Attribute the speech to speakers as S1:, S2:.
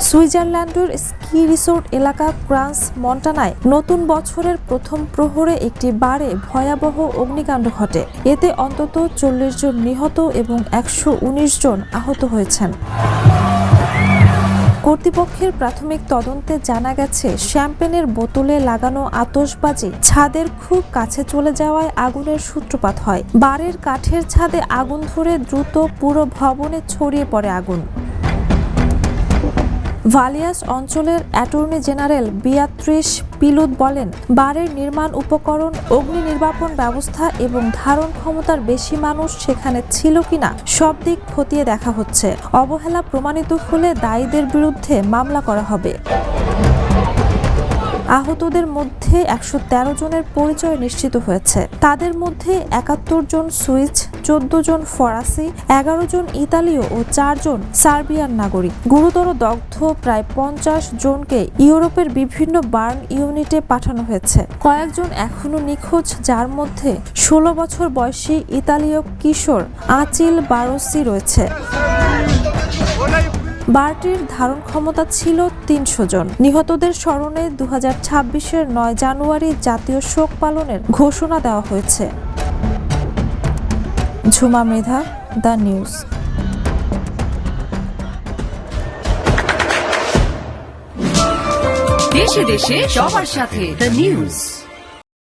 S1: সুইজারল্যান্ডের ski resort এলাকা ক্রান্স মন্টানায় নতুন বছরের প্রথম প্রহরে একটি বারে ভয়াবহ অগ্নিকাণ্ড ঘটে। এতে অন্তত 40 জন নিহত এবং 119 জন আহত হয়েছেন। কর্তৃপক্ষের প্রাথমিক তদন্তে জানা গেছে, শ্যাম্পেনের বোতলে লাগানো আতশবাজি ছাদের খুব কাছে চলে যাওয়ায় আগুনের সূত্রপাত হয়। বারের কাঠের ছাদে আগুন ধরে দ্রুত পুরো ভবনে ছড়িয়ে পড়ে আগুন। ভালিয়াস অঞ্চলের অ্যাটর্নি জেনারেল বিয়াত্রিস পিলুত বলেন, বারের নির্মাণ উপকরণ, অগ্নি নির্বাপন ব্যবস্থা এবং ধারণ ক্ষমতার বেশি মানুষ সেখানে ছিল কিনা সব দিক খতিয়ে দেখা হচ্ছে। অবহেলা প্রমাণিত হলে দায়ীদের বিরুদ্ধে মামলা করা হবে। আহতদের মধ্যে 113 জনের পরিচয় নিশ্চিত হয়েছে। তাদের মধ্যে 71 জন সুইস, 14 জন ফরাসি, 11 জন ইতালীয় ও 4 জন সার্বিয়ান নাগরিক। গুরুতর দগ্ধ প্রায় 50 জনকে ইউরোপের বিভিন্ন বার্ন ইউনিটে পাঠানো হয়েছে। কয়েকজন এখনো নিখোঁজ, যার মধ্যে 16 বছর বয়সী ইতালীয় কিশোর আচিল বারোসি রয়েছে। বারটির ধারণ ক্ষমতা ছিল 300 জন। নিহতদের স্মরণে 2026-এর 9 জানুয়ারি জাতীয় শোক পালনের ঘোষণা দেওয়া হয়েছে। Jhuma Mridha, the news.
S2: দেশে দেশে সবার সাথে দ্য নিউজ।